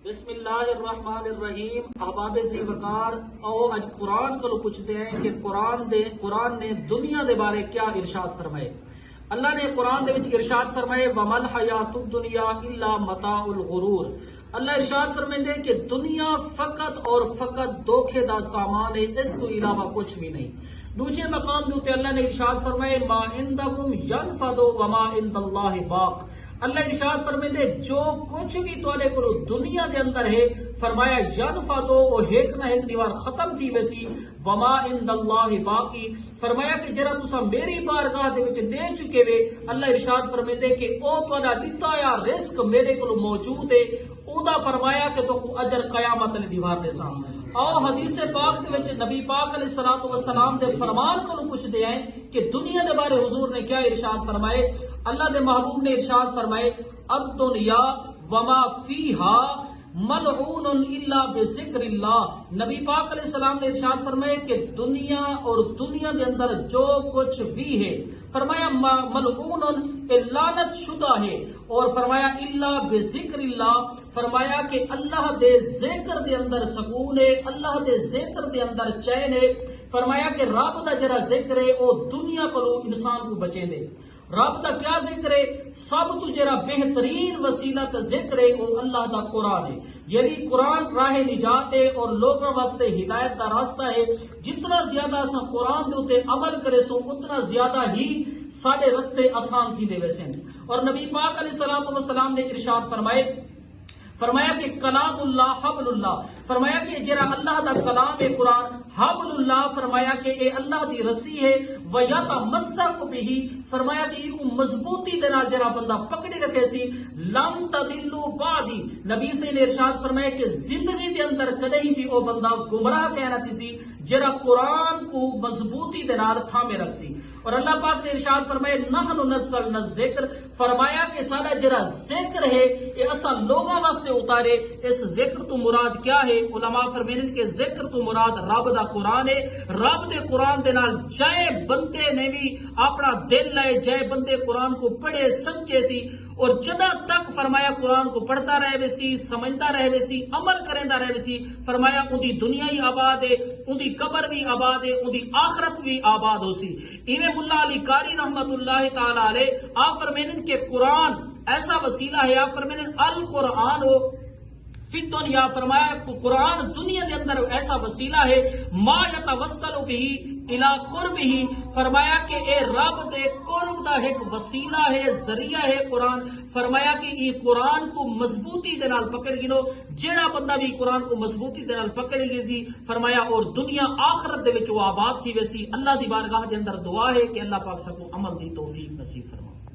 بسم اللہ الرحمن الرحیم. احباب ذی وقار او اج قرآن کو پوچھتے ہیں کہ قرآن نے دنیا دے بارے کیا ارشاد فرمائے. اللہ نے قرآن دے وچ ارشاد فرمائے وَمَا الْحَيَاةُ الدُّنْيَا إِلَّا مَتَاعُ الْغُرُورِ. اللہ ارشاد فرمائے کہ دنیا فقط اور فقط دھوکے دا سامان ہے، اس تو علاوہ کچھ بھی نہیں. دوسرے مقام دوتے اللہ نے ارشاد فرمائے ما عندکم ینفد وما عند اللہ باق. اللہ ارشاد فرمائے جو کچھ بھی تواڈے کول دنیا دے اندر ہے فرمایا ینفد او ایک نہ ایک دیوار ختم تھی ویسی وما عند اللہ باقی. فرمایا کہ جڑا تساں میری بارگاہ دے وچ دے چکے وے اللہ ارشاد فرمائے کہ او تہاڈا دتا یا رزق میرے کول موجود ہے، اوندا فرمایا کہ تو کو اجر قیامت علی دیوار دے سامنے. او حدیث پاک دے وچ نبی پاک علیہ الصلوۃ والسلام دے فرمان کو پوچھدے ہیں کہ دنیا دے بارے حضور نے کیا ارشاد فرمائے. اللہ دے محبوب نے ارشاد فرمائے الدنیا وما فیہا ملعون الا بذکر اللہ. نبی پاک علیہ السلام نے ارشاد فرمائے کہ دنیا اور دنیا دے اندر جو کچھ بھی ہے فرمایا ملعون لعنت شدہ ہے، اور فرمایا الا بذکر اللہ فرمایا کہ اللہ دے ذکر دے اندر سکون ہے، اللہ دے ذکر دے اندر چین ہے. فرمایا کہ رب دا جڑا ذکر ہے او دنیا کو انسان کو بچے دے. رب دا کیا ذکر ہے؟ سب تو جڑا بہترین وسیلہ کا ذکر ہے وہ اللہ دا قرآن ہے. یعنی قرآن راہ نجات ہے اور لوگوں واسطے ہدایت دا راستہ ہے. جتنا زیادہ اساں قرآن دے اوتے عمل کرے سو اتنا زیادہ ہی سارے رستے آسان تھی دے ویسے. اور نبی پاک علیہ الصلوۃ والسلام نے ارشاد فرمایا کہ کلام اللہ حبل اللہ. فرمایا کہ جرا اللہ دا کلام ہے قرآن حبل اللہ فرمایا کہ اے اللہ دی رسی ہے وَيَتَمَسَّكُ بِهِ فرمایا کہ یہ کو مضبوطی دے نال جرا بندہ پکڑی رکھے سی لَن تَضِلُّوا بَعْدِي. نبی سے نے ارشاد فرمایا کہ زندگی دے اندر کدی بھی او بندہ گمراہ کہنا تھی سی جرا قرآن کو مضبوطی دے نال تھامے رکھ سی. اور اللہ پاک نے ارشاد فرمایا نحن نزلنا الذکر فرمایا کہ سارا جرا ذکر ہے یہ اسا لوگوں واسطے اتارے. اس ذکر تو مراد کیا ہے؟ علماء فرمائیں کہ ذکر تو مراد رب دا قرآن ہے. رب دے قرآن دے نال جائے بندے نے بھی اپنا دل لائے، جائے بندے قرآن کو پڑھے سمجھے سی اور جدہ تک فرمایا قرآن کو پڑھتا رہے ویسی سمجھتا رہے ویسی عمل کرتا رہے ویسی فرمایا ان دی دنیا ہی آباد ہے، ان دی قبر بھی آباد ہے، ان دی آخرت بھی آباد ہو سی. امام ملا علی قاری رحمت اللہ تعالی علیہ آپ فرمائیں کہ قرآن ایسا وسیلہ ہے. آپ فرمائیں القرآن ہو فی دنیا فرمایا قرآن دنیا دے اندر ایسا وسیلہ ہے ما یتوسل به الی قربہ فرمایا کہ اے رب دے قرب دا ایک وسیلہ ہے، ذریعہ ہے قرآن. فرمایا کہ یہ قرآن کو مضبوطی دے نال پکڑ گنو جیڑا بندہ بھی قرآن کو مضبوطی دے نال پکڑ گی جی فرمایا اور دنیا آخرت دے وچ وہ آباد تھی ویسی. اللہ دی بارگاہ دے اندر دعا ہے کہ اللہ پاک سب کو عمل دی توفیق نصیب فرمائے.